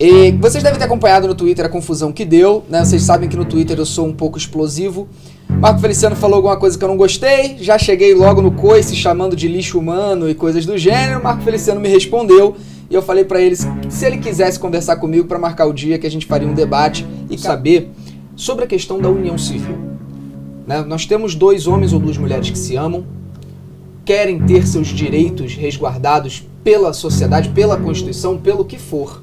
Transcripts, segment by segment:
E vocês devem ter acompanhado no Twitter a confusão que deu, né? Vocês sabem que no Twitter eu sou um pouco explosivo. Marco Feliciano falou alguma coisa que eu não gostei, já cheguei logo no coice chamando de lixo humano e coisas do gênero. Marco Feliciano me respondeu e eu falei pra eles que se ele quisesse conversar comigo pra marcar o dia que a gente faria um debate e saber sobre a questão da união civil. Né? Nós temos 2 homens ou 2 mulheres que se amam, querem ter seus direitos resguardados pela sociedade, pela Constituição, pelo que for.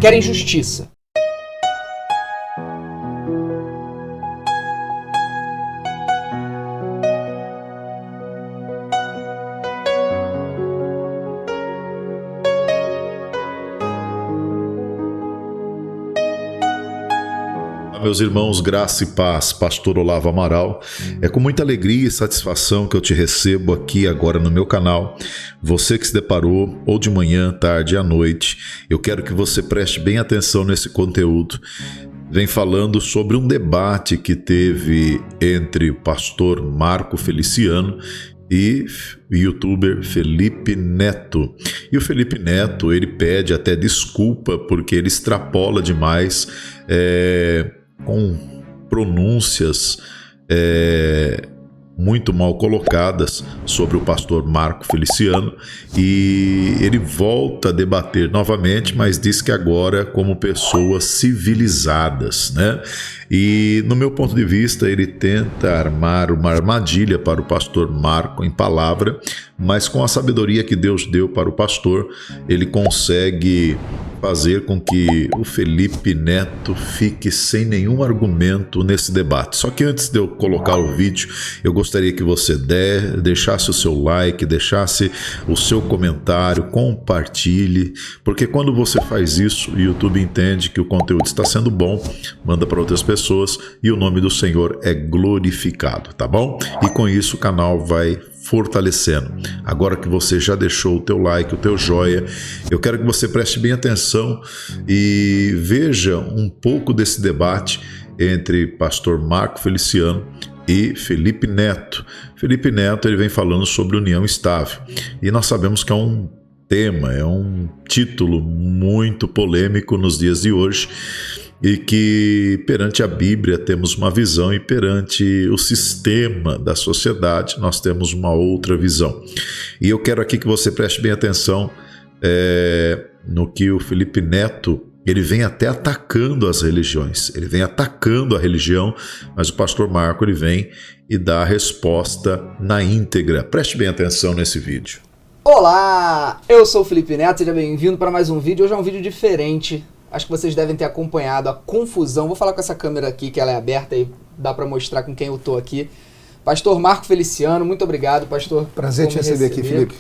Querem justiça. Meus irmãos, graça e paz, Pastor Olavo Amaral. É com muita alegria e satisfação que eu te recebo aqui agora no meu canal. Você que se deparou, ou de manhã, tarde à noite, eu quero que você preste bem atenção nesse conteúdo. Vem falando sobre um debate que teve entre o pastor Marco Feliciano e o youtuber Felipe Neto. E o Felipe Neto, ele pede até desculpa porque ele extrapola demais com pronúncias muito mal colocadas sobre o pastor Marco Feliciano, e ele volta a debater novamente, mas diz que agora como pessoas civilizadas, né? E no meu ponto de vista ele tenta armar uma armadilha para o pastor Marco em palavra, mas com a sabedoria que Deus deu para o pastor, ele consegue fazer com que o Felipe Neto fique sem nenhum argumento nesse debate. Só que antes de eu colocar o vídeo, eu gostaria que você deixasse o seu like, deixasse o seu comentário, compartilhe, porque quando você faz isso, o YouTube entende que o conteúdo está sendo bom, manda para outras pessoas e o nome do Senhor é glorificado, tá bom? E com isso o canal vai fortalecendo. Agora que você já deixou o teu like, o teu joia, eu quero que você preste bem atenção e veja um pouco desse debate entre pastor Marco Feliciano e Felipe Neto. Felipe Neto, ele vem falando sobre união estável, e nós sabemos que é um tema, é um título muito polêmico nos dias de hoje, e que perante a Bíblia temos uma visão e perante o sistema da sociedade nós temos uma outra visão. E eu quero aqui que você preste bem atenção no que o Felipe Neto, ele vem até atacando as religiões, ele vem atacando a religião, mas o pastor Marco, ele vem e dá a resposta na íntegra. Preste bem atenção nesse vídeo. Olá, eu sou o Felipe Neto, seja bem-vindo para mais um vídeo. Hoje é um vídeo diferente. Acho que vocês devem ter acompanhado a confusão. Vou falar com essa câmera aqui, que ela é aberta e dá para mostrar com quem eu tô aqui. Pastor Marco Feliciano, muito obrigado, pastor. Prazer te receber aqui, Felipe.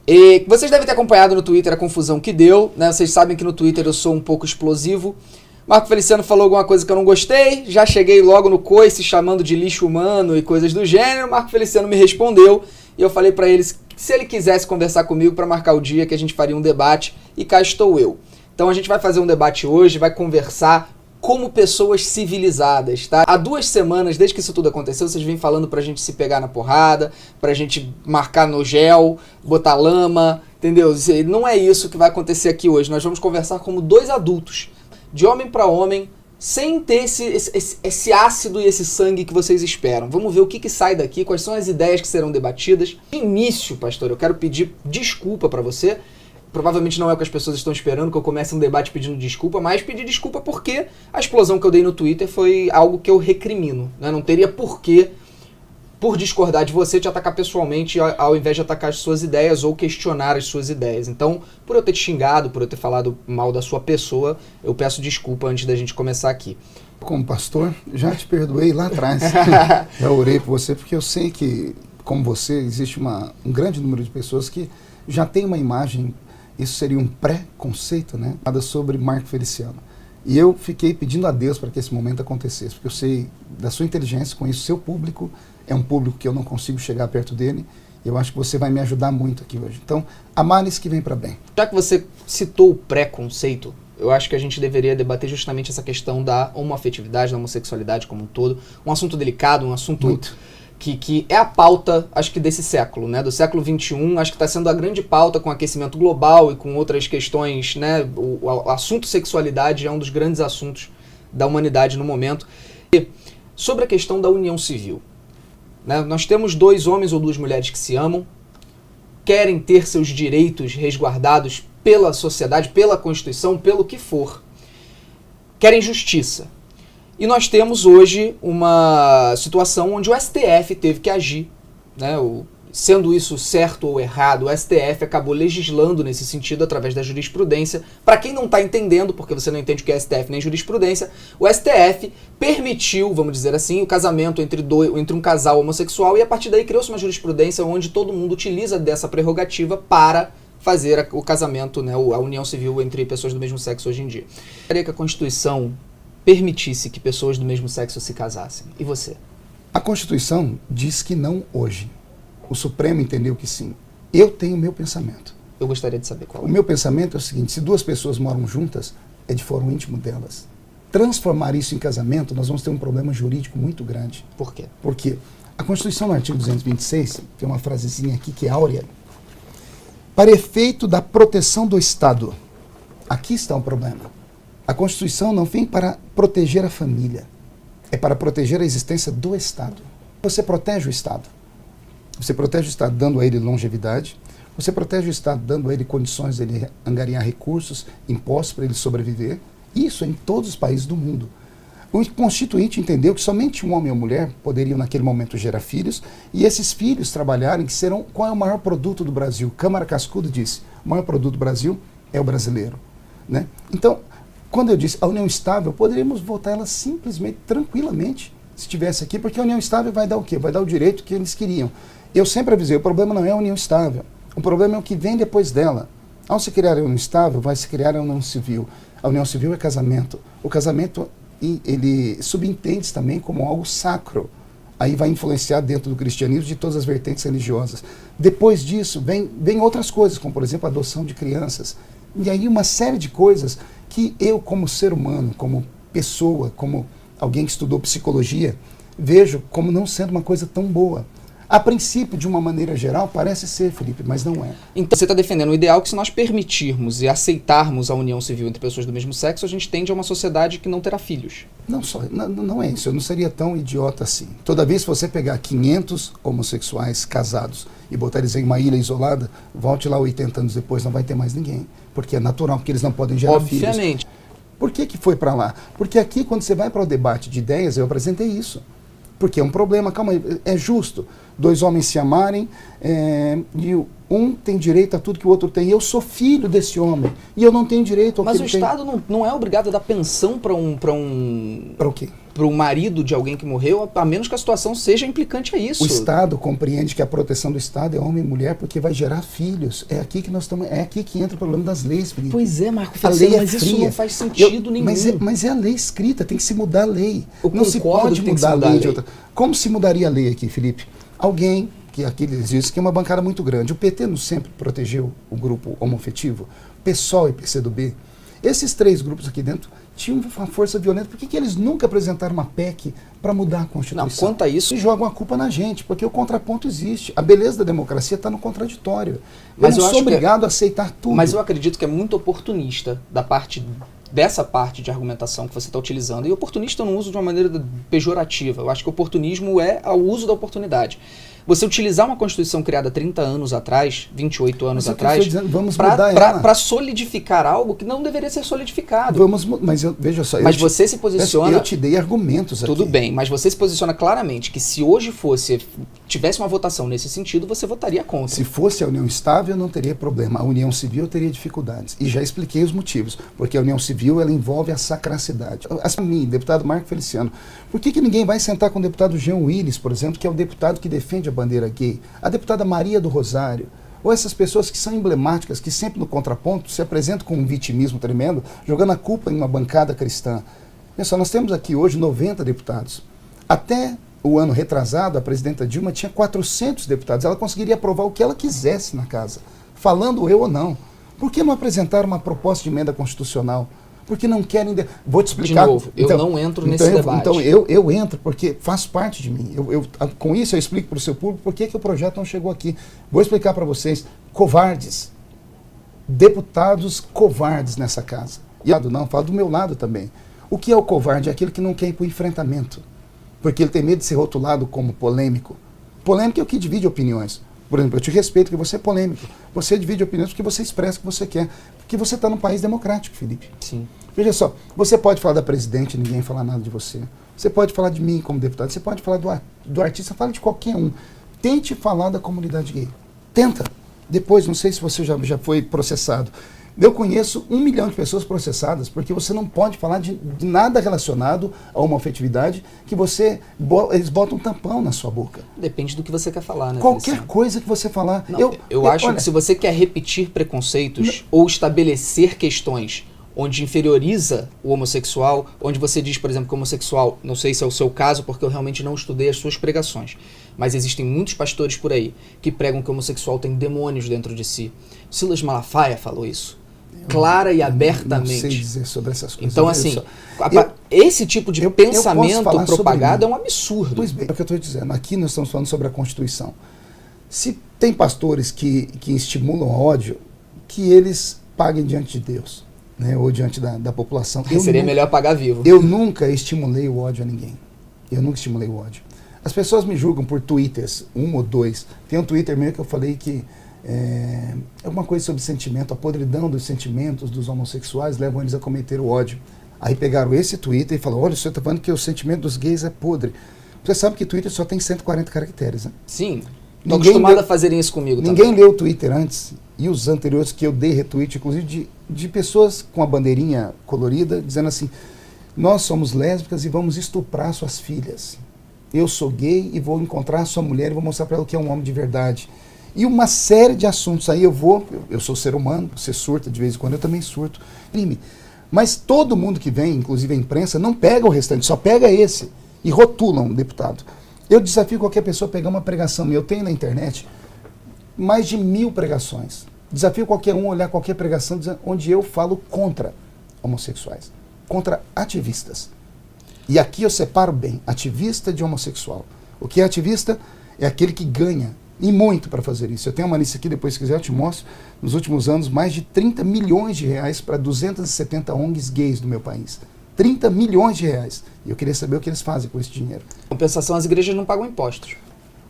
E vocês devem ter acompanhado no Twitter a confusão que deu, né? Vocês sabem que no Twitter eu sou um pouco explosivo. Marco Feliciano falou alguma coisa que eu não gostei, já cheguei logo no coice chamando de lixo humano e coisas do gênero. Marco Feliciano me respondeu e eu falei para eles que se ele quisesse conversar comigo para marcar o dia que a gente faria um debate, e cá estou eu. Então a gente vai fazer um debate hoje, vai conversar como pessoas civilizadas, tá? Há 2 semanas, desde que isso tudo aconteceu, vocês vêm falando pra gente se pegar na porrada, pra gente marcar no gel, botar lama, entendeu? Não é isso que vai acontecer aqui hoje. Nós vamos conversar como 2 adultos, de homem pra homem, sem ter esse ácido e esse sangue que vocês esperam. Vamos ver o que sai daqui, quais são as ideias que serão debatidas. De início, pastor, eu quero pedir desculpa pra você. Provavelmente não é o que as pessoas estão esperando, que eu comece um debate pedindo desculpa, mas pedir desculpa porque a explosão que eu dei no Twitter foi algo que eu recrimino, né? Não teria porquê, por discordar de você, te atacar pessoalmente ao invés de atacar as suas ideias ou questionar as suas ideias. Então, por eu ter te xingado, por eu ter falado mal da sua pessoa, eu peço desculpa antes da gente começar aqui. Como pastor, já te perdoei lá atrás. Já orei por você, porque eu sei que, como você, existe um grande número de pessoas que já tem uma imagem. Isso seria um pré-conceito, né? Nada sobre Marco Feliciano. E eu fiquei pedindo a Deus para que esse momento acontecesse, porque eu sei da sua inteligência, conheço o seu público, é um público que eu não consigo chegar perto dele, e eu acho que você vai me ajudar muito aqui hoje. Então, a males que vem para bem. Já que você citou o pré-conceito, eu acho que a gente deveria debater justamente essa questão da homoafetividade, da homossexualidade como um todo. Um assunto delicado, um assunto... Muito. que é a pauta, acho que desse século, né? Do século XXI, acho que está sendo a grande pauta com o aquecimento global e com outras questões, né? O assunto sexualidade é um dos grandes assuntos da humanidade no momento. E sobre a questão da união civil, né? Nós temos 2 homens ou 2 mulheres que se amam, querem ter seus direitos resguardados pela sociedade, pela Constituição, pelo que for. Querem justiça. E nós temos hoje uma situação onde o STF teve que agir, né? Sendo isso certo ou errado, o STF acabou legislando nesse sentido através da jurisprudência. Para quem não está entendendo, porque você não entende o que é STF nem jurisprudência, o STF permitiu, vamos dizer assim, o casamento entre um casal homossexual, e a partir daí criou-se uma jurisprudência onde todo mundo utiliza dessa prerrogativa para fazer o casamento, né, a união civil entre pessoas do mesmo sexo hoje em dia. Eu gostaria que a Constituição permitisse que pessoas do mesmo sexo se casassem. E você? A Constituição diz que não hoje. O Supremo entendeu que sim. Eu tenho o meu pensamento. Eu gostaria de saber qual é. O meu pensamento é o seguinte: se 2 pessoas moram juntas, é de fórum íntimo delas. Transformar isso em casamento, nós vamos ter um problema jurídico muito grande. Por quê? Porque a Constituição, no artigo 226, tem uma frasezinha aqui que é áurea. Para efeito da proteção do Estado. Aqui está o problema. A Constituição não vem para proteger a família. É para proteger a existência do Estado. Você protege o Estado. Você protege o Estado dando a ele longevidade. Você protege o Estado dando a ele condições de ele angariar recursos, impostos para ele sobreviver. Isso em todos os países do mundo. O Constituinte entendeu que somente um homem ou mulher poderiam naquele momento gerar filhos, e esses filhos trabalharem, que serão... Qual é o maior produto do Brasil? Câmara Cascudo disse, o maior produto do Brasil é o brasileiro, né? Então, quando eu disse a união estável, poderíamos votar ela simplesmente, tranquilamente, se estivesse aqui, porque a união estável vai dar o quê? Vai dar o direito que eles queriam. Eu sempre avisei, o problema não é a união estável, o problema é o que vem depois dela. Ao se criar a união estável, vai se criar a união civil. A união civil é casamento. O casamento, ele subentende também como algo sacro. Aí vai influenciar dentro do cristianismo de todas as vertentes religiosas. Depois disso, vem outras coisas, como por exemplo a adoção de crianças. E aí uma série de coisas que eu, como ser humano, como pessoa, como alguém que estudou psicologia, vejo como não sendo uma coisa tão boa. A princípio, de uma maneira geral, parece ser, Felipe, mas não é. Então você está defendendo o ideal que, se nós permitirmos e aceitarmos a união civil entre pessoas do mesmo sexo, a gente tende a uma sociedade que não terá filhos. Não é isso, eu não seria tão idiota assim. Toda vez que você pegar 500 homossexuais casados e botar eles em uma ilha isolada, volte lá 80 anos depois, não vai ter mais ninguém. Porque é natural, porque eles não podem gerar filhos. Obviamente. Por que foi para lá? Porque aqui, quando você vai para o debate de ideias, eu apresentei isso. Porque é um problema, calma aí, é justo 2 homens se amarem, e um tem direito a tudo que o outro tem. Eu sou filho desse homem e eu não tenho direito ao que ele tem. Mas o Estado não é obrigado a dar pensão para Para o quê? Para o marido de alguém que morreu, a menos que a situação seja implicante a isso. O Estado compreende que a proteção do Estado é homem e mulher porque vai gerar filhos. É aqui que nós estamos, é aqui que entra o problema das leis, Felipe. Pois é, Marco, a lei mas é isso fria. não faz sentido nenhum. Mas é a lei escrita, tem que se mudar a lei. Eu não se concordo pode que tem que mudar se a mudar lei a de lei. outra. Como se mudaria a lei aqui, Felipe? Alguém, que aqui eles dizem que é uma bancada muito grande. O PT não sempre protegeu o grupo homoafetivo, PSOL e PCdoB. Esses 3 grupos aqui dentro tinham uma força violenta. Por que eles nunca apresentaram uma PEC para mudar a Constituição? Não, quanto a isso... E jogam a culpa na gente, porque o contraponto existe. A beleza da democracia está no contraditório. Mas eu não eu sou acho que obrigado a aceitar tudo. Mas eu acredito que é muito oportunista dessa parte de argumentação que você está utilizando. E oportunista eu não uso de uma maneira pejorativa. Eu acho que oportunismo é o uso da oportunidade. Você utilizar uma Constituição criada 30 anos atrás, 28 anos atrás, para solidificar algo que não deveria ser solidificado. Veja só. Mas você se posiciona... Eu te dei argumentos aqui. Tudo bem, mas você se posiciona claramente que se hoje tivesse uma votação nesse sentido, você votaria contra. Se fosse a união estável, não teria problema. A união civil teria dificuldades. E já expliquei os motivos. Porque a união civil, ela envolve a sacracidade. Assim, mim, deputado Marco Feliciano, por que ninguém vai sentar com o deputado Jean Willis, por exemplo, que é o deputado que defende a bandeira gay? A deputada Maria do Rosário, ou essas pessoas que são emblemáticas, que sempre no contraponto se apresentam com um vitimismo tremendo, jogando a culpa em uma bancada cristã. Pessoal, nós temos aqui hoje 90 deputados. Até o ano retrasado, a presidenta Dilma tinha 400 deputados. Ela conseguiria aprovar o que ela quisesse na casa, falando eu ou não. Por que não apresentar uma proposta de emenda constitucional? Porque não querem... Vou te explicar. De novo, eu não entro nesse debate. Então eu entro porque faz parte de mim. Com isso eu explico para o seu público por que o projeto não chegou aqui. Vou explicar para vocês. Covardes. Deputados covardes nessa casa. E não, falo do meu lado também. O que é o covarde? É aquele que não quer ir para o enfrentamento. Porque ele tem medo de ser rotulado como polêmico. Polêmico é o que divide opiniões. Por exemplo, eu te respeito que você é polêmico. Você divide opiniões porque você expressa o que você quer. Porque você está num país democrático, Felipe. Sim. Veja só, você pode falar da presidente, ninguém falar nada de você. Você pode falar de mim como deputado, você pode falar do artista, fala de qualquer um. Tente falar da comunidade gay. Tenta. Depois, não sei se você já foi processado. Eu conheço 1 milhão de pessoas processadas porque você não pode falar de nada relacionado a uma afetividade que eles botam um tampão na sua boca. Depende do que você quer falar, né? Qualquer coisa que você falar. Não, eu acho que se você quer repetir preconceitos ou estabelecer questões onde inferioriza o homossexual, onde você diz, por exemplo, que o homossexual, não sei se é o seu caso, porque eu realmente não estudei as suas pregações, mas existem muitos pastores por aí que pregam que o homossexual tem demônios dentro de si. Silas Malafaia falou isso. Clara e abertamente. Não sei dizer sobre essas coisas. Então, assim, esse tipo de pensamento propagado é um absurdo. Pois bem, é o que eu estou dizendo. Aqui nós estamos falando sobre a Constituição. Se tem pastores que estimulam ódio, que eles paguem diante de Deus, né, ou diante da população. Seria melhor pagar vivo. Eu nunca estimulei o ódio a ninguém. Eu nunca estimulei o ódio. As pessoas me julgam por twitters, 1 ou 2. Tem um Twitter meu que eu falei que é alguma coisa sobre sentimento, a podridão dos sentimentos dos homossexuais levam eles a cometer o ódio. Aí pegaram esse Twitter e falaram, olha, você está falando que o sentimento dos gays é podre. Você sabe que Twitter só tem 140 caracteres, né? Sim, estou acostumado a fazerem isso comigo também. Ninguém leu o Twitter antes, e os anteriores que eu dei retweet, inclusive de pessoas com a bandeirinha colorida, dizendo assim, nós somos lésbicas e vamos estuprar suas filhas. Eu sou gay e vou encontrar a sua mulher e vou mostrar para ela que é um homem de verdade. E uma série de assuntos aí eu sou ser humano, você surta de vez em quando, eu também surto. Mas todo mundo que vem, inclusive a imprensa, não pega o restante, só pega esse e rotulam o deputado. Eu desafio qualquer pessoa a pegar uma pregação minha. Eu tenho na internet mais de 1000 pregações. Desafio qualquer um a olhar qualquer pregação onde eu falo contra homossexuais, contra ativistas. E aqui eu separo bem, ativista de homossexual. O que é ativista é aquele que ganha, e muito para fazer isso. Eu tenho uma lista aqui, depois se quiser eu te mostro, nos últimos anos, mais de 30 milhões de reais para 270 ONGs gays do meu país. 30 milhões de reais. E eu queria saber o que eles fazem com esse dinheiro. Em compensação, as igrejas não pagam impostos.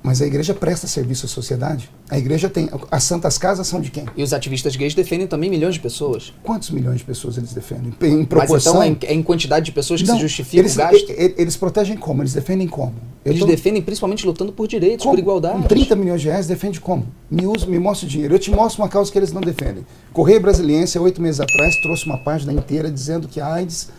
Mas a igreja presta serviço à sociedade. A igreja tem... As santas casas são de quem? E os ativistas gays defendem também milhões de pessoas. Quantos milhões de pessoas eles defendem? Em proporção... Mas então é em quantidade de pessoas que se justifica o gasto? Eles protegem como? Eles defendem como? Eles defendem principalmente lutando por direitos, por igualdade. Com 30 milhões de reais, defende como? Me mostra o dinheiro. Eu te mostro uma causa que eles não defendem. Correio Brasiliense, 8 meses atrás, trouxe uma página inteira dizendo que a AIDS,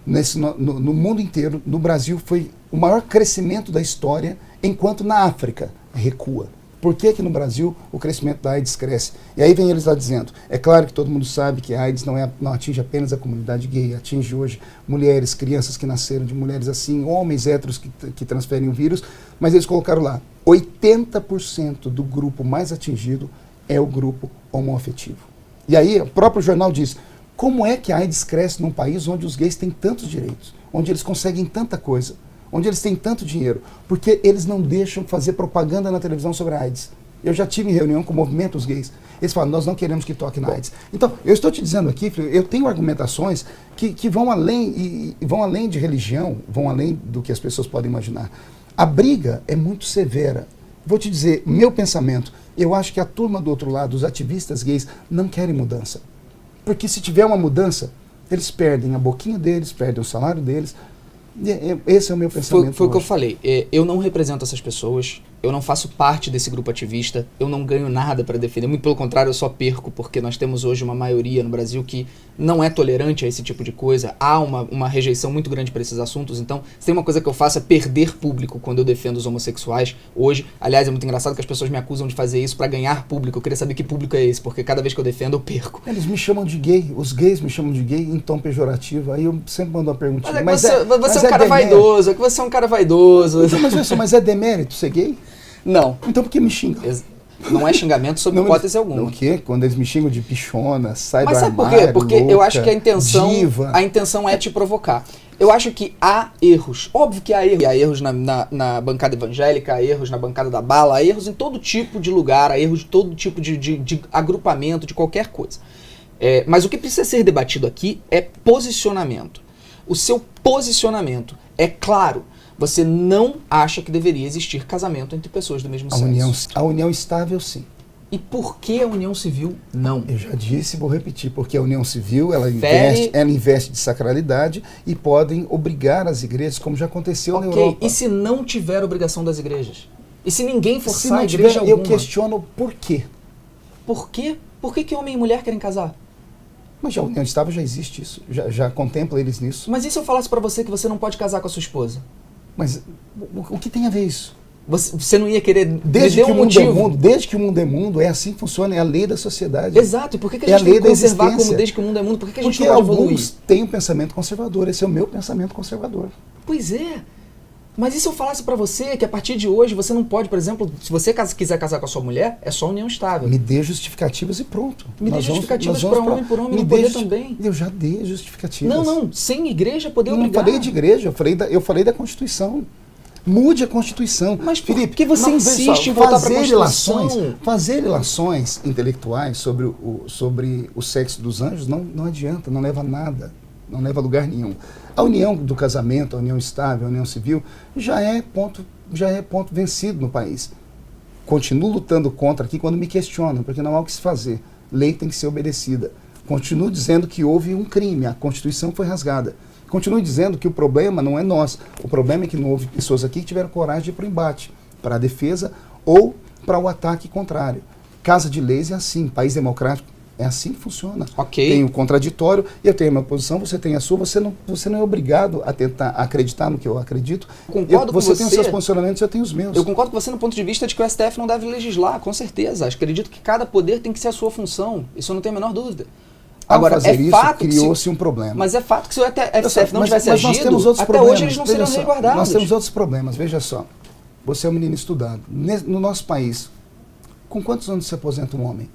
no mundo inteiro, no Brasil, foi o maior crescimento da história, enquanto na África recua. Por que que no Brasil o crescimento da AIDS cresce? E aí vem eles lá dizendo, é claro que todo mundo sabe que a AIDS não atinge apenas a comunidade gay, atinge hoje mulheres, crianças que nasceram de mulheres assim, homens héteros que transferem o vírus, mas eles colocaram lá, 80% do grupo mais atingido é o grupo homoafetivo. E aí o próprio jornal diz, como é que a AIDS cresce num país onde os gays têm tantos direitos, onde eles conseguem tanta coisa, onde eles têm tanto dinheiro? Porque eles não deixam fazer propaganda na televisão sobre a AIDS. Eu já tive reunião com movimentos gays. Eles falam, nós não queremos que toque na AIDS. Então, eu estou te dizendo aqui, eu tenho argumentações que vão além, e vão além de religião, vão além do que as pessoas podem imaginar. A briga é muito severa. Vou te dizer, meu pensamento, eu acho que a turma do outro lado, os ativistas gays, não querem mudança. Porque se tiver uma mudança, eles perdem a boquinha deles, perdem o salário deles. Esse é o meu pensamento. Foi o que eu falei. Eu não represento essas pessoas, eu não faço parte desse grupo ativista, eu não ganho nada para defender. Muito pelo contrário, eu só perco, porque nós temos hoje uma maioria no Brasil que não é tolerante a esse tipo de coisa. Há uma rejeição muito grande para esses assuntos. Então, se tem uma coisa que eu faço é perder público quando eu defendo os homossexuais. Hoje, aliás, é muito engraçado que as pessoas me acusam de fazer isso para ganhar público. Eu queria saber que público é esse, porque cada vez que eu defendo, eu perco. Eles me chamam de gay, os gays me chamam de gay em tom pejorativo. Aí eu sempre mando uma perguntinha. Mas você é um cara vaidoso, é que você é um cara vaidoso. Então, mas é demérito ser gay? Não. Então por que me xingam? Não é xingamento sob hipótese alguma. O quê? Quando eles me xingam de pichona, sai Mas do sabe por armário, quê? Porque louca, eu acho que diva. a intenção é te provocar. Eu acho que há erros. Óbvio que há erros. Há erros na bancada evangélica, há erros na bancada da bala, há erros em todo tipo de lugar, há erros de todo tipo de agrupamento, de qualquer coisa. Mas o que precisa ser debatido aqui é posicionamento. O seu posicionamento é claro. Você não acha que deveria existir casamento entre pessoas do mesmo sexo. A união estável, sim. E por que a união civil não? Eu já disse e vou repetir, porque a união civil ela investe de sacralidade e podem obrigar as igrejas, como já aconteceu na Europa. E se não tiver obrigação das igrejas? E se ninguém forçar se não a igreja tiver, alguma? eu questiono por quê. Por quê? Por que homem e mulher querem casar? Mas a união estável já existe isso, já contempla eles nisso. Mas e se eu falasse pra você que você não pode casar com a sua esposa? Mas o que tem a ver isso? Você não ia querer desde que o mundo é mundo, desde que o mundo é mundo, é assim que funciona, é a lei da sociedade. Exato, e por que a gente tem que conservar como desde que o mundo é mundo? Por que a gente não pode evoluir? Alguns têm um pensamento conservador, esse é o meu pensamento conservador. Pois é. Mas e se eu falasse pra você que a partir de hoje você não pode, por exemplo, se você quiser casar com a sua mulher, é só união estável. Me dê justificativas e pronto. Me dê justificativas para homem, por homem, não poder também. Eu já dei justificativas. Não, sem igreja poder obrigar. Não falei de igreja, eu falei da Constituição. Mude a Constituição. Mas Felipe, por que você insiste em voltar para a Constituição? Fazer relações intelectuais sobre o sexo dos anjos não adianta, não leva a nada, não leva a lugar nenhum. A união do casamento, a união estável, a união civil, já é ponto vencido no país. Continuo lutando contra aqui quando me questionam, porque não há o que se fazer. Lei tem que ser obedecida. Continuo dizendo que houve um crime, a Constituição foi rasgada. Continuo dizendo que o problema não é nós. O problema é que não houve pessoas aqui que tiveram coragem de ir para o embate, para a defesa ou para o ataque contrário. Casa de leis é assim, país democrático é assim que funciona. Okay. Tem o contraditório, eu tenho a minha posição, você tem a sua, você não é obrigado a tentar acreditar no que eu acredito. Concordo com você. Você tem os seus posicionamentos, eu tenho os meus. Eu concordo com você no ponto de vista de que o STF não deve legislar, com certeza. Acredito que cada poder tem que ser a sua função. Isso eu não tenho a menor dúvida. Agora, criou-se um problema. Mas é fato que se o STF não tivesse agido, nós temos outros até problemas. hoje eles não seriam resguardados. Nós temos outros problemas, veja só. Você é um menino estudado. No nosso país, com quantos anos se aposenta um homem?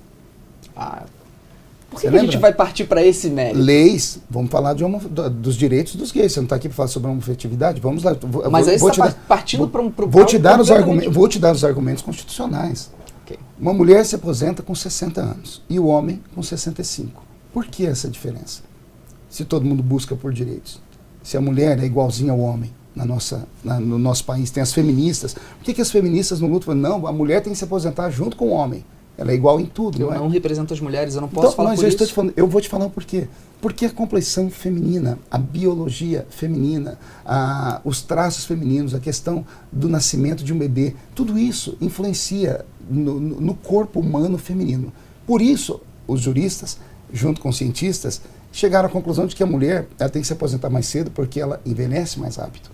Por que a gente vai partir para esse mérito? Leis, vamos falar dos direitos dos gays. Você não está aqui para falar sobre a homofetividade? Vamos lá. Mas aí você está partindo para um vou te dar os argumentos constitucionais. Okay. Uma mulher se aposenta com 60 anos e o homem com 65. Por que essa diferença? Se todo mundo busca por direitos. Se a mulher é igualzinha ao homem no nosso país, tem as feministas. Por que as feministas não lutam? Não, a mulher tem que se aposentar junto com o homem. Ela é igual em tudo. Eu não represento as mulheres, eu não posso falar por isso. Eu vou te falar o porquê. Porque a complexão feminina, a biologia feminina, os traços femininos, a questão do nascimento de um bebê, tudo isso influencia no corpo humano feminino. Por isso, os juristas, junto com os cientistas, chegaram à conclusão de que a mulher ela tem que se aposentar mais cedo porque ela envelhece mais rápido.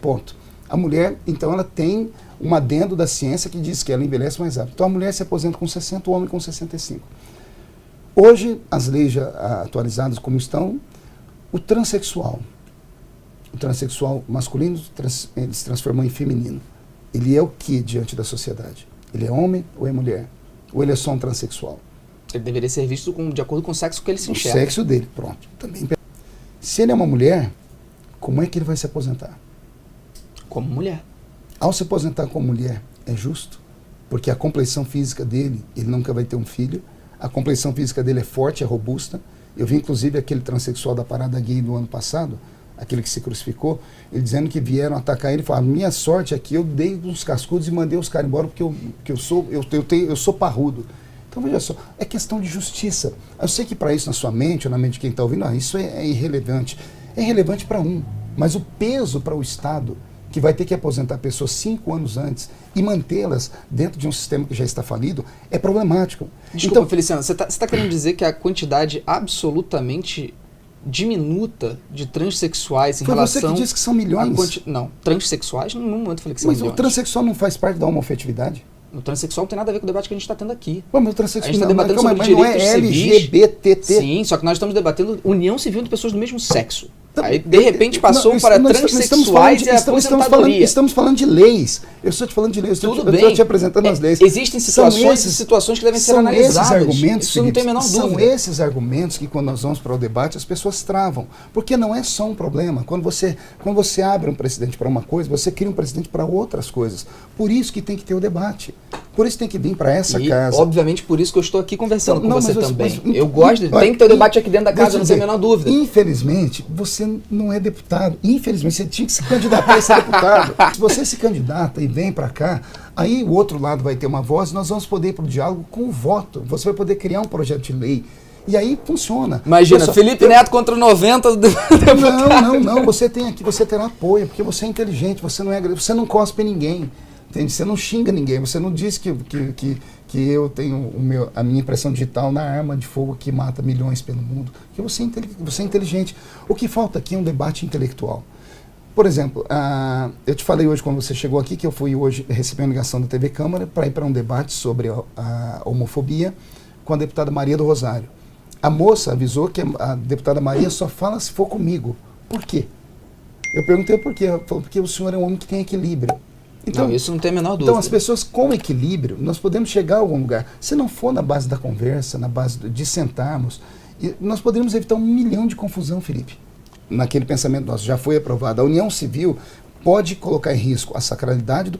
Ponto. A mulher, então, ela tem um adendo da ciência que diz que ela envelhece mais rápido. Então, a mulher se aposenta com 60, o homem com 65. Hoje, as leis já atualizadas como estão, o transexual masculino, ele se transformou em feminino. Ele é o que diante da sociedade? Ele é homem ou é mulher? Ou ele é só um transexual? Ele deveria ser visto de acordo com o sexo que ele se enxerga. O sexo dele, pronto. Também. Se ele é uma mulher, como é que ele vai se aposentar? Como mulher. Ao se aposentar como mulher, é justo? Porque a complexão física dele, ele nunca vai ter um filho. A complexão física dele é forte, é robusta. Eu vi, inclusive, aquele transexual da parada gay do ano passado, aquele que se crucificou, ele dizendo que vieram atacar ele e falaram, minha sorte é que eu dei uns cascudos e mandei os caras embora porque eu sou parrudo. Então, veja só, é questão de justiça. Eu sei que para isso, na sua mente, ou na mente de quem está ouvindo, isso é irrelevante. É relevante para um, mas o peso para o Estado, que vai ter que aposentar pessoas 5 anos antes e mantê-las dentro de um sistema que já está falido, é problemático. Desculpa, então, Feliciano, você está querendo dizer que a quantidade absolutamente diminuta de transexuais em relação... Foi você que disse que são milhões. Não, transexuais, no momento eu falei que são milhões. Mas o transexual não faz parte da homofetividade? O transexual não tem nada a ver com o debate que a gente está tendo aqui. Pô, mas o transexual a gente está debatendo sobre mas direitos não é civis. LGBT. Sim, só que nós estamos debatendo união civil de pessoas do mesmo sexo. Aí, de repente, passou para transexuais e aposentadoria. Estamos falando de leis. Eu estou te falando de leis. Tudo eu bem. estou te apresentando as leis. Existem situações que devem ser analisadas. Esses argumentos, isso não tem a menor dúvida. São esses argumentos que, quando nós vamos para o debate, as pessoas travam. Porque não é só um problema. Quando você abre um precedente para uma coisa, você cria um precedente para outras coisas. Por isso que tem que ter o debate. Por isso tem que vir para essa casa. Obviamente, por isso que eu estou aqui conversando com você também. Mas, eu gosto, tem que ter o debate aqui dentro da casa, não tem a menor dúvida. Infelizmente, você não é deputado. Infelizmente, você tinha que se candidatar a ser deputado. Se você se candidata e vem para cá, aí o outro lado vai ter uma voz, nós vamos poder ir para o diálogo com o voto. Você vai poder criar um projeto de lei. E aí funciona. Imagina, Felipe Neto contra 90 deputados. Não. Você tem aqui, você terá apoio, porque você é inteligente, você não cospe ninguém. Entende? Você não xinga ninguém, você não diz que eu tenho a minha impressão digital na arma de fogo que mata milhões pelo mundo. Porque você é inteligente. O que falta aqui é um debate intelectual. Por exemplo, eu te falei hoje, quando você chegou aqui, que eu fui hoje receber uma ligação da TV Câmara para ir para um debate sobre a homofobia com a deputada Maria do Rosário. A moça avisou que a deputada Maria só fala se for comigo. Por quê? Eu perguntei por quê. Ela falou, porque o senhor é um homem que tem equilíbrio. Então, não, isso não tem a menor dúvida. Então, as pessoas com equilíbrio, nós podemos chegar a algum lugar. Se não for na base da conversa, na base de sentarmos, nós poderíamos evitar 1 milhão de confusão, Felipe. Naquele pensamento nosso, já foi aprovado. A união civil pode colocar em risco a sacralidade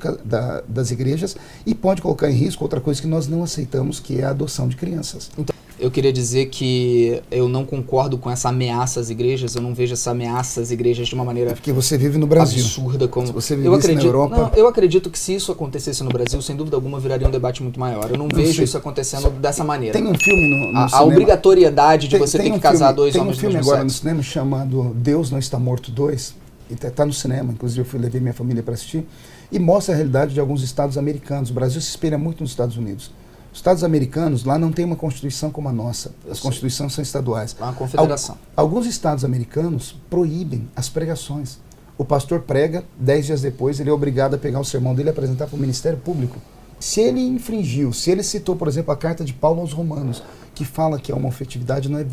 das igrejas e pode colocar em risco outra coisa que nós não aceitamos, que é a adoção de crianças. Então, eu queria dizer que eu não concordo com essa ameaça às igrejas, eu não vejo essa ameaça às igrejas de uma maneira porque você vive no Brasil. Absurda como se você vivesse na Europa... Não, eu acredito que se isso acontecesse no Brasil, sem dúvida alguma viraria um debate muito maior. Eu não vejo isso acontecendo dessa maneira. Tem um filme no cinema... A obrigatoriedade de você ter que casar dois homens do mesmo sexo. Tem um filme agora no cinema chamado Deus Não Está Morto 2, está no cinema, inclusive eu levei minha família para assistir, e mostra a realidade de alguns estados americanos. O Brasil se espelha muito nos Estados Unidos. Os Estados americanos, lá não tem uma constituição como a nossa. As constituições são estaduais. É uma confederação. Alguns estados americanos proíbem as pregações. O pastor prega, 10 dias depois, ele é obrigado a pegar o sermão dele e apresentar para o Ministério Público. Se ele infringiu, se ele citou, por exemplo, a carta de Paulo aos Romanos, que fala que a homofetividade não é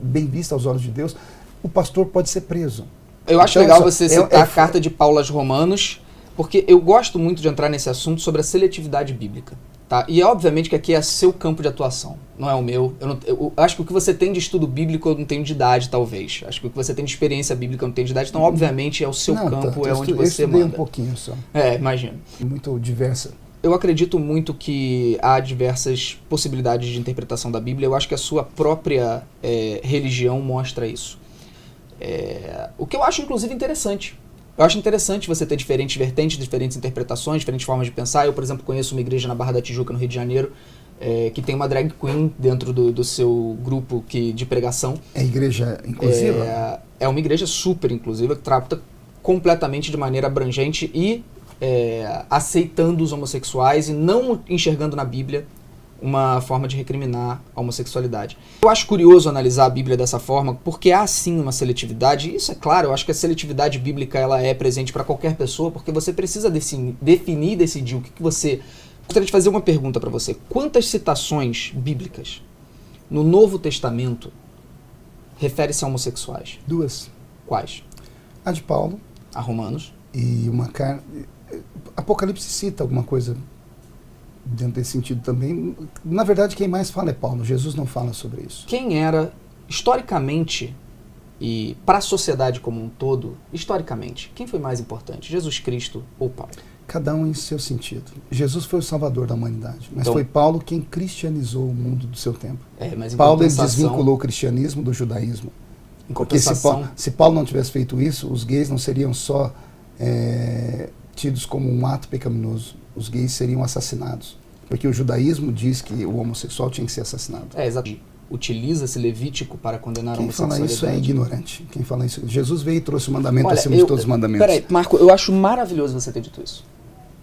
bem vista aos olhos de Deus, o pastor pode ser preso. Eu acho legal você citar a carta de Paulo aos Romanos, porque eu gosto muito de entrar nesse assunto sobre a seletividade bíblica. Tá? E é obviamente que aqui é seu campo de atuação, não é o meu. Eu acho que o que você tem de estudo bíblico eu não tenho de idade, talvez. Acho que o que você tem de experiência bíblica eu não tenho de idade, então obviamente é o seu campo, é onde você manda. Um pouquinho só. Imagino. Muito diversa. Eu acredito muito que há diversas possibilidades de interpretação da Bíblia. Eu acho que a sua própria religião mostra isso. O que eu acho, inclusive, interessante. Eu acho interessante você ter diferentes vertentes, diferentes interpretações, diferentes formas de pensar. Eu, por exemplo, conheço uma igreja na Barra da Tijuca, no Rio de Janeiro, que tem uma drag queen dentro do seu grupo de pregação. É igreja inclusiva? É uma igreja super inclusiva, que trata completamente de maneira abrangente e aceitando os homossexuais e não enxergando na Bíblia uma forma de recriminar a homossexualidade. Eu acho curioso analisar a Bíblia dessa forma, porque há sim uma seletividade, e isso é claro, eu acho que a seletividade bíblica ela é presente para qualquer pessoa, porque você precisa definir e decidir o que você... Gostaria de fazer uma pergunta para você. Quantas citações bíblicas no Novo Testamento refere-se a homossexuais? 2. Quais? A de Paulo. A Romanos. E uma carta... Apocalipse cita alguma coisa dentro desse sentido também. Na verdade, quem mais fala é Paulo. Jesus não fala sobre isso. Quem era, historicamente, e para a sociedade como um todo, historicamente, quem foi mais importante? Jesus Cristo ou Paulo? Cada um em seu sentido. Jesus foi o salvador da humanidade, mas então, foi Paulo quem cristianizou o mundo do seu tempo. Mas Paulo ele desvinculou o cristianismo do judaísmo. Porque se Paulo não tivesse feito isso, os gays não seriam só tidos como um ato pecaminoso. Os gays seriam assassinados. Porque o judaísmo diz que o homossexual tinha que ser assassinado. Exato. Utiliza-se Levítico para condenar a homossexualidade. Quem fala isso é ignorante. Quem fala isso... Jesus veio e trouxe o mandamento acima de todos os mandamentos. Peraí, Marco, eu acho maravilhoso você ter dito isso.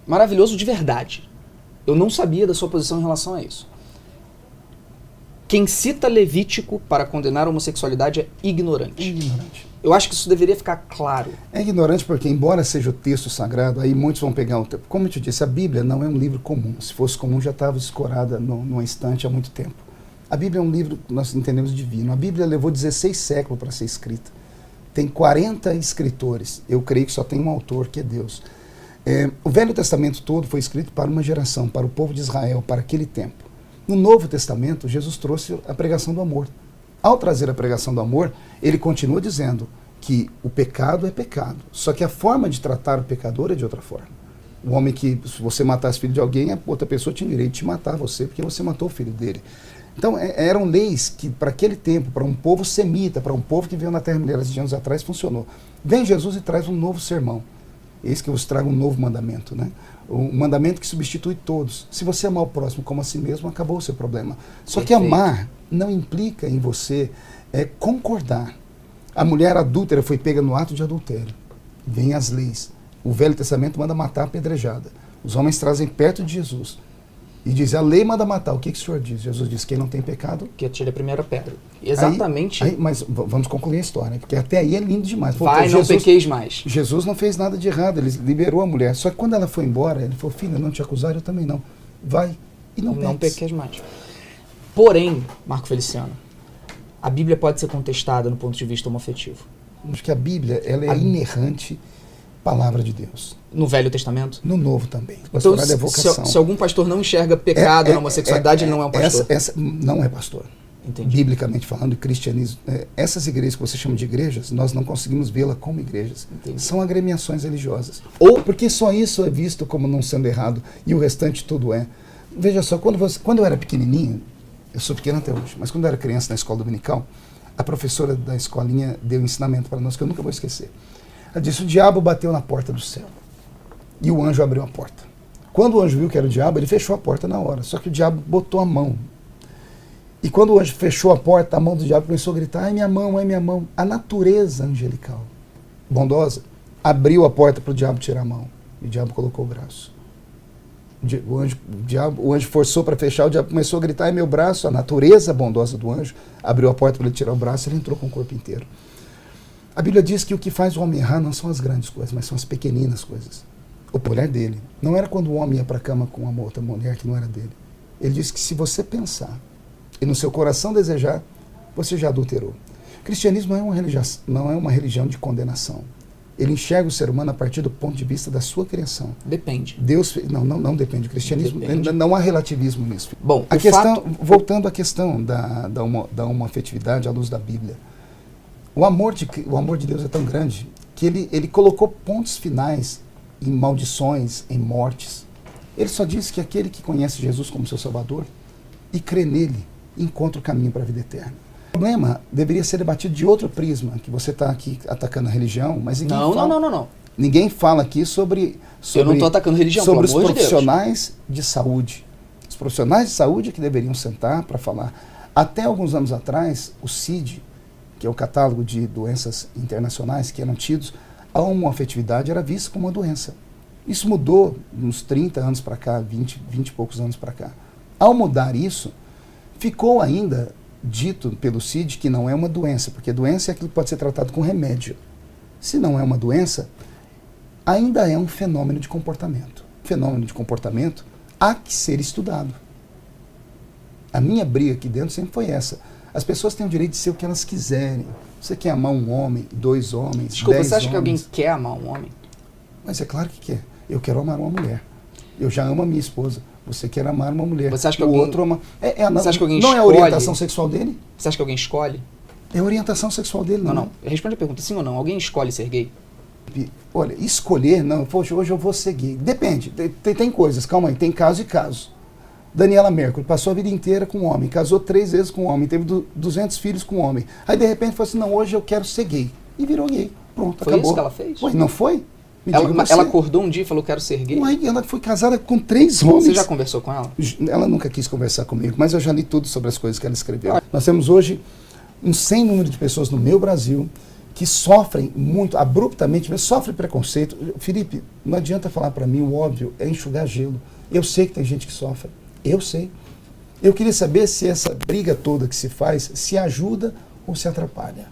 Maravilhoso de verdade. Eu não sabia da sua posição em relação a isso. Quem cita Levítico para condenar a homossexualidade é ignorante. É ignorante. Eu acho que isso deveria ficar claro. É ignorante porque, embora seja o texto sagrado, aí muitos vão pegar o texto. Como eu te disse, a Bíblia não é um livro comum. Se fosse comum, já estava escorada numa estante há muito tempo. A Bíblia é um livro que nós entendemos divino. A Bíblia levou 16 séculos para ser escrita. tem 40 escritores. Eu creio que só tem um autor, que é Deus. O Velho Testamento todo foi escrito para uma geração, para o povo de Israel, para aquele tempo. No Novo Testamento, Jesus trouxe a pregação do amor. Ao trazer a pregação do amor, ele continua dizendo que o pecado é pecado. Só que a forma de tratar o pecador é de outra forma. O homem que, se você matasse o filho de alguém, a outra pessoa tinha o direito de te matar você, porque você matou o filho dele. Então, eram leis que, para aquele tempo, para um povo semita, para um povo que veio na terra milhares de anos atrás, funcionou. Vem Jesus e traz um novo sermão. Eis que eu vos trago um novo mandamento, né? Um mandamento que substitui todos. Se você amar o próximo como a si mesmo, acabou o seu problema. Só que amar não implica em você concordar. A mulher adúltera foi pega no ato de adultério. Vêm as leis. O Velho Testamento manda matar apedrejada. Os homens trazem perto de Jesus. E diz, a lei manda matar. O que o Senhor diz? Jesus diz, quem não tem pecado... Que atire a primeira pedra. Exatamente. Mas vamos concluir a história, porque até aí é lindo demais. Vai, não pequeis mais. Jesus não fez nada de errado, ele liberou a mulher. Só que quando ela foi embora, ele falou, filha, não te acusaram, eu também não. Vai e não pequeis mais. Porém, Marco Feliciano, a Bíblia pode ser contestada no ponto de vista homoafetivo. Acho que a Bíblia ela é inerrante palavra de Deus. No Velho Testamento? No Novo também. Então, se algum pastor não enxerga pecado na homossexualidade, ele não é um pastor? Essa não é pastor. Entendi. Biblicamente falando, cristianismo, essas igrejas que você chama de igrejas, nós não conseguimos vê-la como igrejas. Entendi. São agremiações religiosas. Ou porque só isso é visto como não sendo errado e o restante tudo é. Veja só, quando eu era pequenininho, eu sou pequeno até hoje, mas quando eu era criança na escola dominical, a professora da escolinha deu um ensinamento para nós que eu nunca vou esquecer. Ela disse, o diabo bateu na porta do céu e o anjo abriu a porta. Quando o anjo viu que era o diabo, ele fechou a porta na hora, só que o diabo botou a mão. E quando o anjo fechou a porta, a mão do diabo começou a gritar, ai minha mão, ai minha mão. A natureza angelical, bondosa, abriu a porta para o diabo tirar a mão. E o diabo colocou o braço. O anjo forçou para fechar, o diabo começou a gritar, ai meu braço. A natureza bondosa do anjo abriu a porta para ele tirar o braço, ele entrou com o corpo inteiro. A Bíblia diz que o que faz o homem errar não são as grandes coisas, mas são as pequeninas coisas. O mulher dele. Não era quando o homem ia para a cama com uma outra mulher que não era dele. Ele disse que se você pensar e no seu coração desejar, você já adulterou. O cristianismo não é uma religião de condenação. Ele enxerga o ser humano a partir do ponto de vista da sua criação. Depende. Deus não depende. O cristianismo, não há relativismo nisso. Bom, voltando à questão da homoafetividade à luz da Bíblia. O amor de Deus é tão grande que ele colocou pontos finais em maldições, em mortes. Ele só disse que aquele que conhece Jesus como seu Salvador e crê nele, encontra o caminho para a vida eterna. O problema deveria ser debatido de outro prisma, que você está aqui atacando a religião, mas ninguém não. Ninguém fala aqui sobre eu não estou atacando religião, sobre os pelo amor profissionais de saúde. Os profissionais de saúde que deveriam sentar para falar. Até alguns anos atrás, o CID, que é o catálogo de doenças internacionais que eram tidos, a homoafetividade era vista como uma doença. Isso mudou uns 30 anos para cá, 20 e poucos anos para cá. Ao mudar isso, ficou ainda dito pelo CID que não é uma doença, porque doença é aquilo que pode ser tratado com remédio. Se não é uma doença, ainda é um fenômeno de comportamento. Fenômeno de comportamento há que ser estudado. A minha briga aqui dentro sempre foi essa. As pessoas têm o direito de ser o que elas quiserem. Você quer amar um homem, 2 homens, Desculpa, 10 você acha homens? que alguém quer amar um homem? Mas é claro que quer. Eu quero amar uma mulher. Eu já amo a minha esposa. Você quer amar uma mulher. Você acha que o alguém, outro ama... você acha que alguém não escolhe? É a orientação sexual dele? Você acha que alguém escolhe? É a orientação sexual dele, não. Não. Responde a pergunta, sim ou não. Alguém escolhe ser gay? Olha, escolher, não. Poxa, hoje eu vou ser gay. Depende. Tem coisas, calma aí, tem caso e caso. Daniela Mercury passou a vida inteira com um homem, casou 3 vezes com um homem, teve 200 filhos com um homem. Aí de repente falou assim, não, hoje eu quero ser gay. E virou gay. Pronto, foi acabou. Isso que ela fez? Ué, não foi? Ela acordou um dia e falou, quero ser gay? Ué, ela foi casada com 3 homens. Você já conversou com ela? Ela nunca quis conversar comigo, mas eu já li tudo sobre as coisas que ela escreveu. Nós temos hoje um sem número de pessoas no meu Brasil que sofrem muito, abruptamente, mas sofrem preconceito. Felipe, não adianta falar para mim, o óbvio é enxugar gelo. Eu sei que tem gente que sofre. Eu sei. Eu queria saber se essa briga toda que se faz se ajuda ou se atrapalha.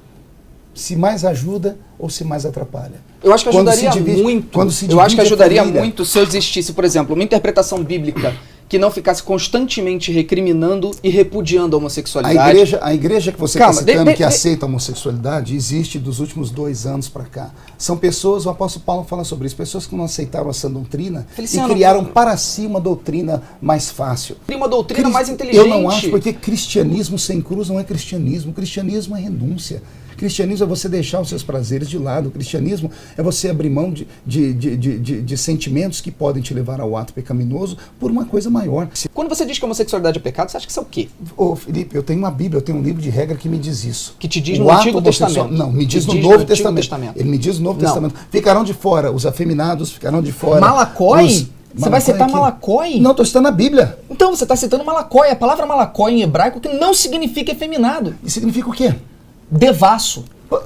Se mais ajuda ou se mais atrapalha. Eu acho que ajudaria muito. Quando se eu acho que ajudaria família, muito se eu existisse, por exemplo, uma interpretação bíblica que não ficasse constantemente recriminando e repudiando a homossexualidade. A igreja que você está citando, que aceita a homossexualidade, existe dos últimos 2 anos para cá. São pessoas, o apóstolo Paulo fala sobre isso, pessoas que não aceitaram essa doutrina Feliciano, e criaram para si uma doutrina mais fácil. Uma doutrina mais inteligente. Eu não acho, porque cristianismo sem cruz não é cristianismo. Cristianismo é renúncia. Cristianismo é você deixar os seus prazeres de lado. O cristianismo é você abrir mão de sentimentos que podem te levar ao ato pecaminoso por uma coisa maior. Quando você diz que a homossexualidade é pecado, você acha que isso é o quê? Ô, Felipe, eu tenho uma Bíblia, eu tenho um livro de regra que me diz isso. Que te diz no Antigo Testamento. Não, me diz no Novo Testamento. Ele me diz no Novo Testamento. Ficarão de fora os afeminados, ficarão de fora... Malacói? Você vai citar Malacói? Não, estou citando a Bíblia. Então, você está citando Malacói. A palavra Malacói em hebraico que não significa efeminado. E significa o quê? Devasso.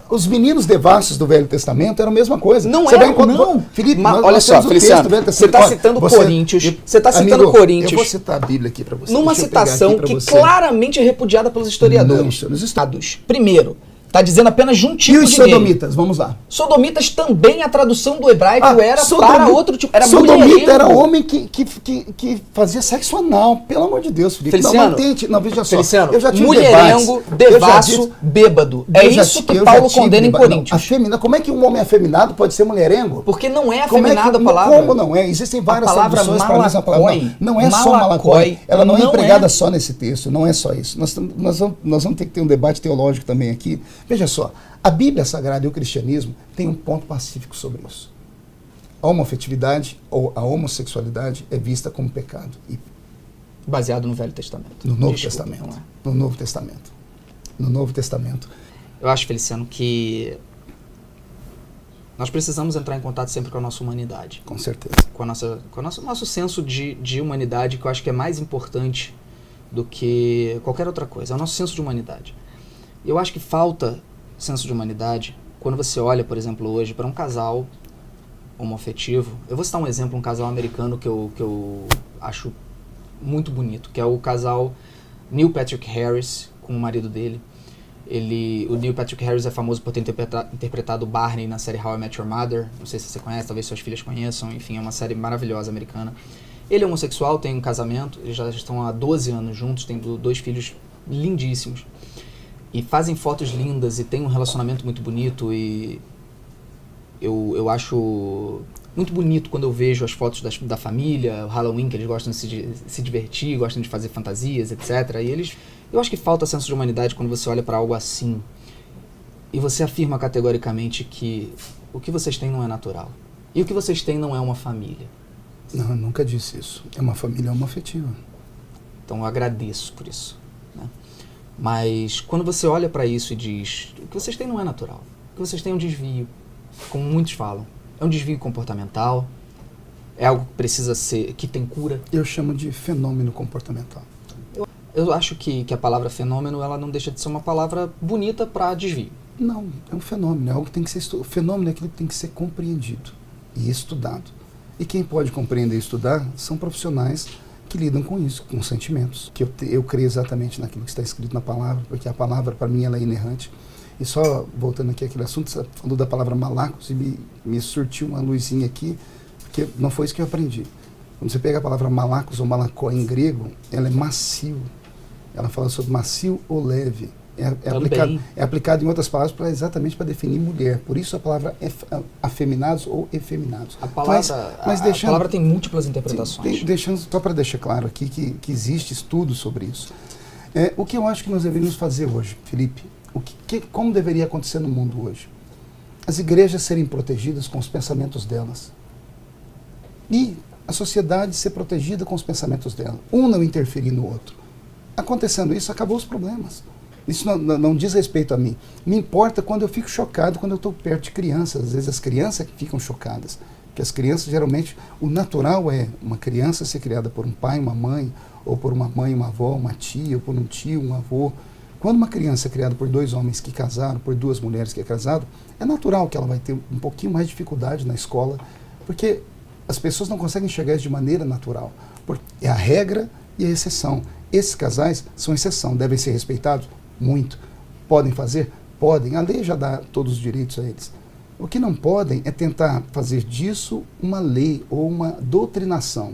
Os meninos devassos do Velho Testamento eram a mesma coisa. Não você era, não. Felipe, olha só, Feliciano, você está citando Coríntios. Você está citando Coríntios. Eu vou citar a Bíblia aqui para você. Numa citação que claramente é repudiada pelos historiadores. Não, primeiro, está dizendo apenas de um tipo de gay. E os sodomitas? Vamos lá. Sodomitas também, a tradução do hebraico era para outro tipo. Era sodomita era homem que fazia sexo anal. Pelo amor de Deus, Felipe. Feliciano, não, veja só. Feliciano, eu já tive mulherengo, devasso, bêbado. É isso que Paulo condena em Coríntios. Afeminado. Como é que um homem afeminado pode ser mulherengo? Porque não é afeminada a palavra. Como não é? Existem várias traduções para a mesma palavra. Não é só malacói. Ela não é empregada só nesse texto. Não é só isso. Nós vamos ter que ter um debate teológico também aqui. Veja só, a Bíblia Sagrada e o cristianismo têm um ponto pacífico sobre isso. A homoafetividade ou a homossexualidade é vista como pecado. Baseado no Velho Testamento. No Novo Testamento. No Novo Testamento. No Novo Testamento. Eu acho, Feliciano, que nós precisamos entrar em contato sempre com a nossa humanidade. Com certeza. Com o nosso senso de humanidade, que eu acho que é mais importante do que qualquer outra coisa. É o nosso senso de humanidade. Eu acho que falta senso de humanidade quando você olha, por exemplo, hoje para um casal homoafetivo. Eu vou citar um exemplo, um casal americano que eu acho muito bonito, que é o casal Neil Patrick Harris com o marido dele. O Neil Patrick Harris é famoso por ter interpretado Barney na série How I Met Your Mother. Não sei se você conhece, talvez suas filhas conheçam. Enfim, é uma série maravilhosa americana. Ele é homossexual, tem um casamento, eles já estão há 12 anos juntos, têm 2 filhos lindíssimos. E fazem fotos lindas e tem um relacionamento muito bonito, e eu acho muito bonito quando eu vejo as fotos da família, o Halloween, que eles gostam de se divertir, gostam de fazer fantasias, etc. E eu acho que falta senso de humanidade quando você olha para algo assim e você afirma categoricamente que o que vocês têm não é natural. E o que vocês têm não é uma família. Não, eu nunca disse isso. É uma família homoafetiva. Então eu agradeço por isso. Mas quando você olha para isso e diz, o que vocês têm não é natural, o que vocês têm é um desvio, como muitos falam, é um desvio comportamental, é algo que precisa ser, que tem cura. Eu chamo de fenômeno comportamental. Eu acho que a palavra fenômeno, ela não deixa de ser uma palavra bonita para desvio. Não, é um fenômeno, é algo que tem que ser estudado. O fenômeno é aquilo que tem que ser compreendido e estudado. E quem pode compreender e estudar são profissionais que lidam com isso, com sentimentos. Que eu creio exatamente naquilo que está escrito na palavra, porque a palavra, para mim, ela é inerrante. E só voltando aqui àquele assunto, você falou da palavra malacos e me surtiu uma luzinha aqui, porque não foi isso que eu aprendi. Quando você pega a palavra malacos ou malacó em grego, ela é macio. Ela fala sobre macio ou leve. É aplicado em outras palavras exatamente para definir mulher. Por isso a palavra é afeminados ou efeminados. A palavra tem múltiplas interpretações. Só para deixar claro aqui que existe estudo sobre isso. O que eu acho que nós deveríamos fazer hoje, Felipe, como deveria acontecer no mundo hoje? As igrejas serem protegidas com os pensamentos delas. E a sociedade ser protegida com os pensamentos dela. Um não interferir no outro. Acontecendo isso, acabou os problemas. Isso não diz respeito a mim. Me importa quando eu fico chocado, quando eu estou perto de crianças. Às vezes as crianças que ficam chocadas. Porque as crianças, geralmente, o natural é uma criança ser criada por um pai, uma mãe, ou por uma mãe, uma avó, uma tia, ou por um tio, um avô. Quando uma criança é criada por 2 homens que casaram, por 2 mulheres que é casado, é natural que ela vai ter um pouquinho mais de dificuldade na escola, porque as pessoas não conseguem enxergar isso de maneira natural. Porque é a regra e a exceção. Esses casais são exceção, devem ser respeitados? Muito. Podem fazer? Podem. A lei já dá todos os direitos a eles. O que não podem é tentar fazer disso uma lei ou uma doutrinação.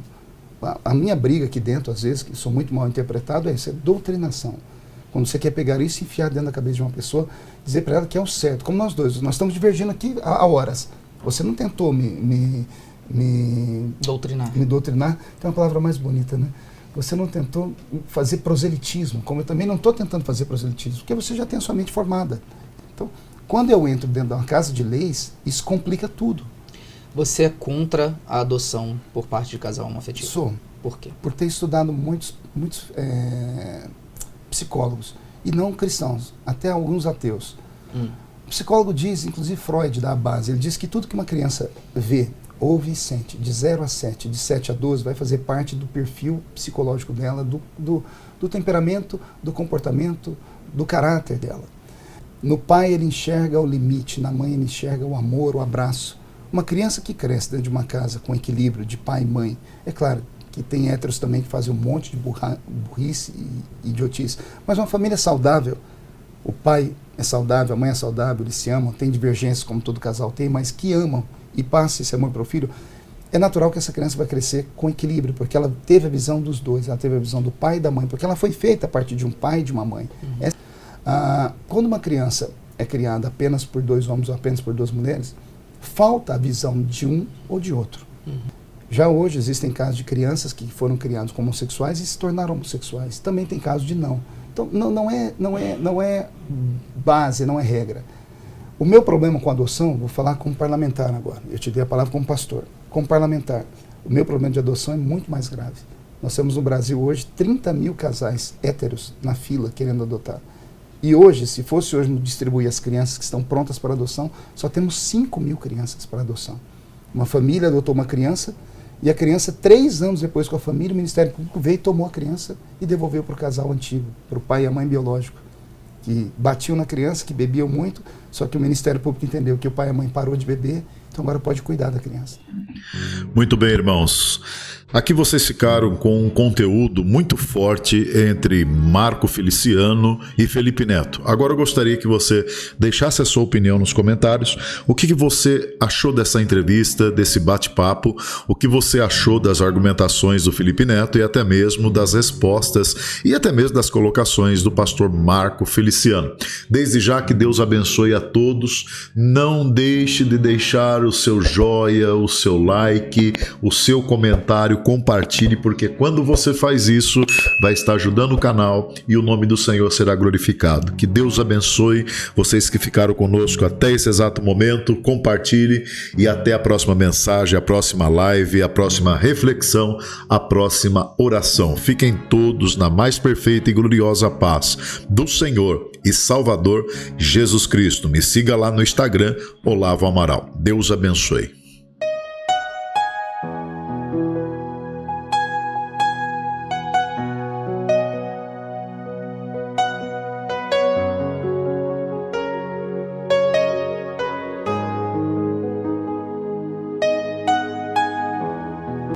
a minha briga aqui dentro, às vezes, que sou muito mal interpretado, é doutrinação. Quando você quer pegar isso e enfiar dentro da cabeça de uma pessoa, dizer para ela que é o certo. Como nós dois, nós estamos divergindo aqui há horas. Você não tentou me doutrinar, tem uma palavra mais bonita, né? Você não tentou fazer proselitismo, como eu também não estou tentando fazer proselitismo, porque você já tem a sua mente formada. Então, quando eu entro dentro de uma casa de leis, isso complica tudo. Você é contra a adoção por parte de casal homoafetivo? Sou. Por quê? Por ter estudado muitos psicólogos, e não cristãos, até alguns ateus. O psicólogo diz, inclusive Freud dá a base, ele diz que tudo que uma criança vê, ouve e sente, de 0 a 7, de 7 a 12, vai fazer parte do perfil psicológico dela, do temperamento, do comportamento, do caráter dela. No pai ele enxerga o limite, na mãe ele enxerga o amor, o abraço. Uma criança que cresce dentro de uma casa com equilíbrio de pai e mãe, é claro que tem héteros também que fazem um monte de burrice e idiotice, mas uma família saudável, o pai é saudável, a mãe é saudável, eles se amam, tem divergências como todo casal tem, mas que amam e passam esse amor para o filho, é natural que essa criança vai crescer com equilíbrio, porque ela teve a visão dos dois, ela teve a visão do pai e da mãe, porque ela foi feita a partir de um pai e de uma mãe. Quando uma criança é criada apenas por 2 homens ou apenas por 2 mulheres, falta a visão de um ou de outro. Já hoje existem casos de crianças que foram criados como homossexuais e se tornaram homossexuais. Também tem casos de não. Então não é base, não é regra. O meu problema com a adoção, vou falar como parlamentar agora. Eu te dei a palavra como pastor. Como parlamentar, o meu problema de adoção é muito mais grave. Nós temos no Brasil hoje 30 mil casais héteros na fila querendo adotar. E hoje, se fosse hoje distribuir as crianças que estão prontas para adoção, só temos 5 mil crianças para adoção. Uma família adotou uma criança e a criança, 3 anos depois com a família, o Ministério Público veio e tomou a criança e devolveu para o casal antigo, para o pai e a mãe biológico, que batiam na criança, que bebiam muito, só que o Ministério Público entendeu que o pai e a mãe parou de beber, então agora pode cuidar da criança. Muito bem, irmãos. Aqui vocês ficaram com um conteúdo muito forte entre Marco Feliciano e Felipe Neto. Agora eu gostaria que você deixasse a sua opinião nos comentários. O que você achou dessa entrevista, desse bate-papo? O que você achou das argumentações do Felipe Neto e até mesmo das respostas e até mesmo das colocações do pastor Marco Feliciano? Desde já que Deus abençoe a todos. Não deixe de deixar o seu joia, o seu like, o seu comentário, compartilhe, porque quando você faz isso, vai estar ajudando o canal e o nome do Senhor será glorificado. Que Deus abençoe vocês que ficaram conosco até esse exato momento. Compartilhe e até a próxima mensagem, a próxima live, a próxima reflexão, a próxima oração. Fiquem todos na mais perfeita e gloriosa paz do Senhor e Salvador Jesus Cristo. Me siga lá no Instagram, Olavo Amaral. Deus abençoe.